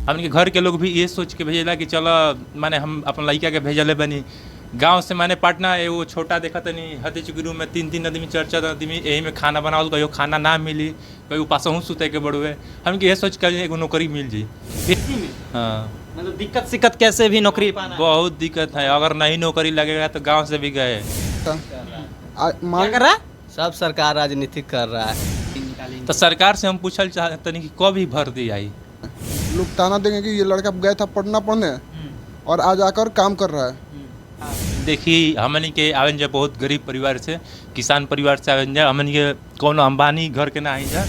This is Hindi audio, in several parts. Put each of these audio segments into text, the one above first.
हमन के घर के लोग भी ये सोच के भेजेला कि चलो माने हम अपन लड़का के भेजले बनी गांव से माने पटना एगो छोटा देखा तनी हती चुकी में 3-3 आदमी 4-4 आदमी यही में खाना बनावल कहियो खाना ना मिली कहियो पासहू सुते के बड़ुए हम के ये सोच के एगो नौकरी मिल जी। हाँ मतलब दिक्कत सिक्कत कैसे भी नौकरी पाना बहुत दिक्कत है, अगर नहीं नौकरी लगेगा तो गांव से भी गए। क्या कर रहा है? सब सरकार राजनीति कर रहा है। तो सरकार से हम पूछल चाहते नहीं कि कब ही भर्ती आई। लोग ताना देंगे कि ये लड़का गया था पढ़ना पढ़ने और आज आकर काम कर रहा है। देखिए हमन के आवन जा बहुत गरीब परिवार से, किसान परिवार से आवन जा, हमन के कोनो अंबानी घर के ना आई जा।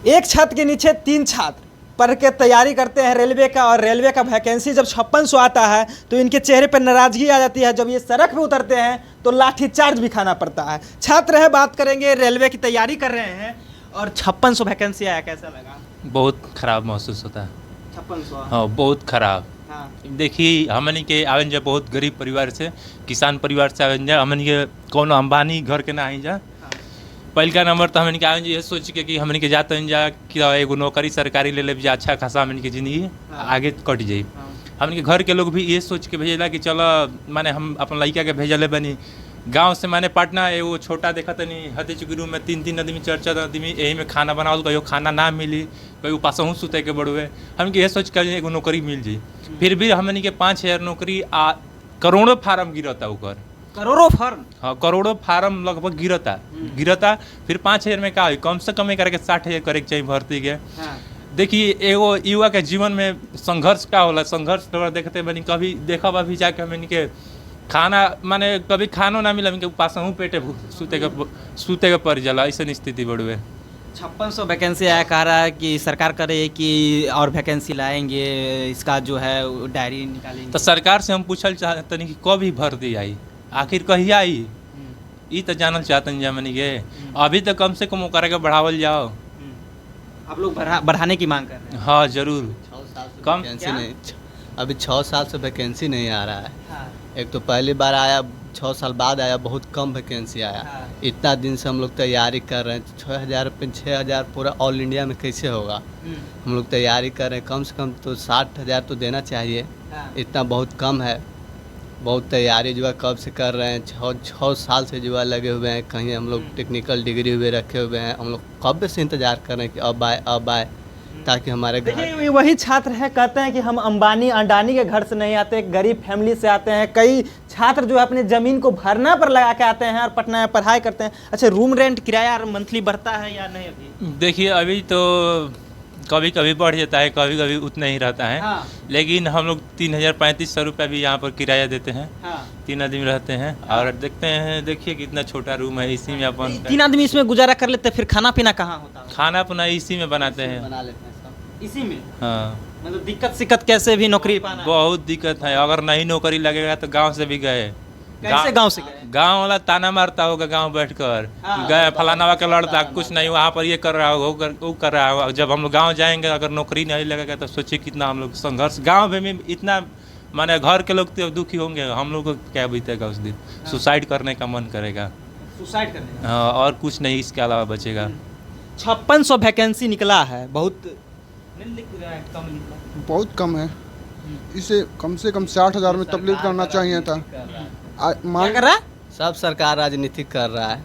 एक छत के नीचे 3 छात्र पढ़ के तैयारी करते हैं रेलवे का, और रेलवे का वैकेंसी जब 5600 आता है तो इनके चेहरे पर नाराजगी आ जाती है। जब ये सड़क पे उतरते हैं तो लाठी चार्ज भी खाना पड़ता है। छात्र है, बात करेंगे, रेलवे की तैयारी कर रहे हैं और 5600 वैकेंसी आया, कैसा लगा? बहुत खराब महसूस होता है। 5600? हाँ बहुत खराब। हाँ। देखिए हमन के आवन जा बहुत गरीब परिवार से, किसान परिवार से आवन जा, हमन के कोनो अंबानी घर के ना आई जा। पहलका नंबर तो हमन के आवन ये सोच के कि हमन के जाते हैं जा कि एगो नौकरी सरकारी ले ले, अच्छा खासा हमन की जिंदगी आगे कट जाई। हमन के घर के लोग भी ये सोच के भेजेला कि चलो माने हम अपन लड़का के भेजले बनी गांव से माने पटना एगो छोटा देखा तनी हती चुकी में 3-3 आदमी 4-4 आदमी यही में खाना बनावल कहियो खाना ना मिली कहियो पासहू सुते के बड़ुए हम के ये सोच के एगो नौकरी मिल जी। फिर भी हमन के 5000 नौकरी करोड़ों फार्म गिरता ऊपर, करोड़ों फॉर्म? हाँ करोड़ों फार्म लगभग गिरता। फिर 5000 में का कम से कम करके 60,000 करे के चाहिए भर्ती के। देखिए एगो युवा के जीवन में संघर्ष का होला, संघर्ष देखते बनी कभी देखा अभी जाके हमन के खाना माने कभी खानो ना मिला के पासहू पेटे सूते के पड़ जाला, ऐसा स्थिति बड़ुए। 5600 वैकेंसी आया, कह रहा है कि सरकार करे कि और वैकेंसी लाएंगे, इसका जो है डायरी निकालेंगे। तो सरकार से हम पूछल चाहते नहीं कि कब ही भर्ती आई, आखिर कहिया आई, ये तो जानल चाहते हैं हमन के। अभी तो कम से कम ओकरा के बढ़ावल जाओ। आप लोग बढ़ाने की मांग कर रहे हैं? हाँ जरूर। कम अभी 6 साल से वैकेंसी नहीं आ रहा है। हाँ। एक तो पहली बार आया, 6 साल बाद आया, बहुत कम वैकेंसी आया। हाँ। इतना दिन से हम लोग तैयारी कर रहे हैं, 6,000 पूरा ऑल इंडिया में कैसे होगा? हम लोग तैयारी कर रहे हैं, कम से कम तो 60,000 तो देना चाहिए। हाँ। इतना बहुत कम है। बहुत तैयारी जो है कब से कर रहे हैं, 6 साल से जो है लगे हुए हैं। कहीं हम लोग टेक्निकल डिग्री हुए रखे हुए हैं, हम लोग कब से इंतज़ार कर रहे हैं कि अब आए ताकि हमारे देखिए वही छात्र है, कहते हैं कि हम अंबानी अडानी के घर से नहीं आते, गरीब फैमिली से आते हैं। कई छात्र जो है अपनी ज़मीन को भरना पर लगा के आते हैं और पटना में पढ़ाई करते हैं। अच्छा, रूम रेंट किराया मंथली बढ़ता है या नहीं अभी? देखिए अभी तो कभी कभी बढ़ जाता है, कभी कभी उतना ही रहता है। हाँ। लेकिन हम लोग 3,035 रुपये भी यहाँ पर किराया देते हैं। हाँ। 3 आदमी रहते हैं। और देखते हैं, देखिए कितना छोटा रूम है, इसी में अपन 3 आदमी इसमें गुजारा कर लेते हैं। फिर खाना पीना कहाँ होता है? खाना पीना इसी में बनाते हैं। बना लेते हैं सब इसी में? हाँ मतलब दिक्कत सिक्कत कैसे भी नौकरी पाना? बहुत दिक्कत है, अगर नहीं नौकरी लगेगा तो गांव से भी गए। कैसे गांव से गए? गांव वाला ताना मारता होगा गांव बैठकर, हाँ। गए फलाना का लड़ता, कुछ नहीं वहाँ पर ये कर रहा होगा वो कर रहा होगा। जब हम लोग गांव जाएंगे अगर नौकरी नहीं लगेगा तो सोचिए कितना हम लोग संघर्ष। गांव में इतना माने घर के लोग तो दुखी होंगे, हम लोग को क्या बीतेगा उस दिन? सुसाइड करने का मन करेगा। सुसाइड करने का? हाँ, और कुछ नहीं इसके अलावा बचेगा। 5600 वैकेंसी निकला है, बहुत कम निकला, बहुत कम है। इसे कम से कम 60,000 में तब्दील करना चाहिए था। क्या कर रहा है? सब सरकार राजनीति कर रहा है।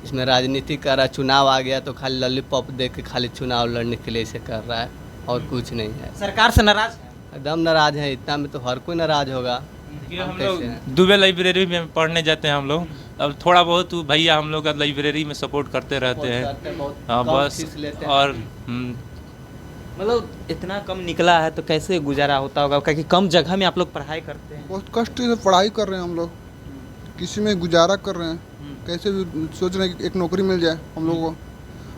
इसमें राजनीति कर रहा है, चुनाव आ गया तो खाली लॉलीपॉप दे के खाली चुनाव लड़ने के लिए इसे कर रहा है और कुछ नहीं है। सरकार से नाराज है? एकदम नाराज है। इतना में तो हर कोई नाराज होगा। हम लोग दुबे लाइब्रेरी में पढ़ने जाते हैं हम लोग। अब थोड़ा बहुत भैया हम लोग का लाइब्रेरी में सपोर्ट करते रहते हैं। हाँ बस। और मतलब इतना कम निकला है तो कैसे गुजारा होता होगा, क्योंकि कम जगह में आप लोग पढ़ाई करते हैं। बहुत कष्ट से पढ़ाई कर रहे हैं हम लोग, किसी में गुजारा कर रहे हैं। कैसे भी सोच रहे हैं कि एक नौकरी मिल जाए हम लोग को।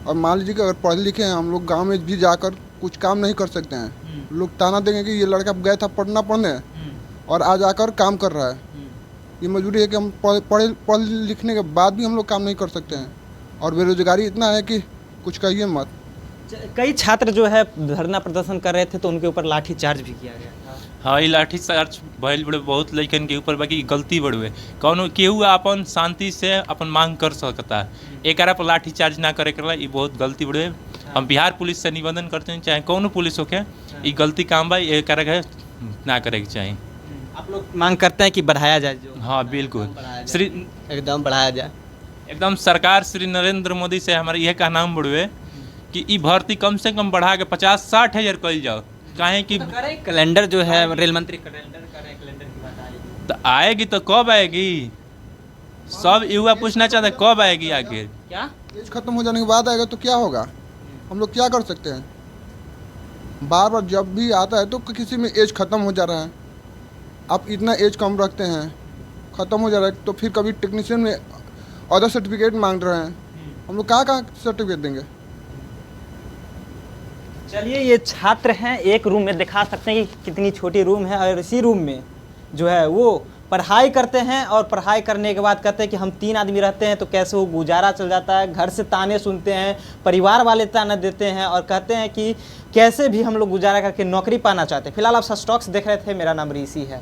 और मान लीजिए कि अगर पढ़े लिखे हैं हम लोग, गांव में भी जाकर कुछ काम नहीं कर सकते हैं। लोग ताना देंगे कि ये लड़का गया था पढ़ना पढ़ने और आज आकर काम कर रहा है। ये मजबूरी है कि हम पढ़ लिखने के बाद भी हम लोग काम नहीं कर सकते हैं। और बेरोजगारी इतना है कि कुछ कहिए मत। कई छात्र जो है धरना प्रदर्शन कर रहे थे तो उनके ऊपर लाठी चार्ज भी किया गया था। हाँ, ये लाठी चार्ज भइल बड़े बहुत लड़कन के ऊपर, बाकी गलती बड़ुए कौनो केहू अपन शांति से अपन मांग कर सकता है। एक पर लाठी चार्ज ना करे करला ये बहुत गलती बड़ुए। हम बिहार पुलिस से निवेदन करते हैं, चाहे कौन पुलिस होके, ये गलती काम बा, ये करे के ना करे के चाहिए। आप लोग मांग करते हैं कि बढ़ाया जाए जो? हाँ बिल्कुल, बढ़ाया जाए। श्री एकदम बढ़ाया जाए। एकदम सरकार श्री नरेंद्र मोदी से हमारा यह कहना बढ़ुए कि ई भर्ती कम से कम बढ़ा के 50-60 हज़ार कल जाओ, काहे कि तो करें कैलेंडर जो है रेल मंत्री कैलेंडर करें, कैलेंडर की बात आएगी तो आएगी तो कब आएगी? सब युवा पूछना चाहते हैं कब आएगी आखिर। क्या? एज खत्म हो जाने के बाद आएगा तो क्या होगा? हम लोग क्या कर सकते हैं? बार बार जब भी आता है तो किसी में एज ख़त्म हो जा रहा है। आप इतना एज कम रखते हैं, ख़त्म हो जा रहा है, तो फिर कभी टेक्नीशियन में अदर सर्टिफिकेट मांग रहे हैं। हम लोग कहाँ सर्टिफिकेट देंगे? चलिए ये छात्र हैं, एक रूम में दिखा सकते हैं कि कितनी छोटी रूम है, और इसी रूम में जो है वो पढ़ाई करते हैं, और पढ़ाई करने के बाद कहते हैं कि हम 3 आदमी रहते हैं तो कैसे वो गुजारा चल जाता है। घर से ताने सुनते हैं, परिवार वाले ताना देते हैं और कहते हैं कि कैसे भी हम लोग गुजारा करके नौकरी पाना चाहते हैं। फिलहाल आप स्टॉक्स देख रहे थे, मेरा नाम ऋषि है।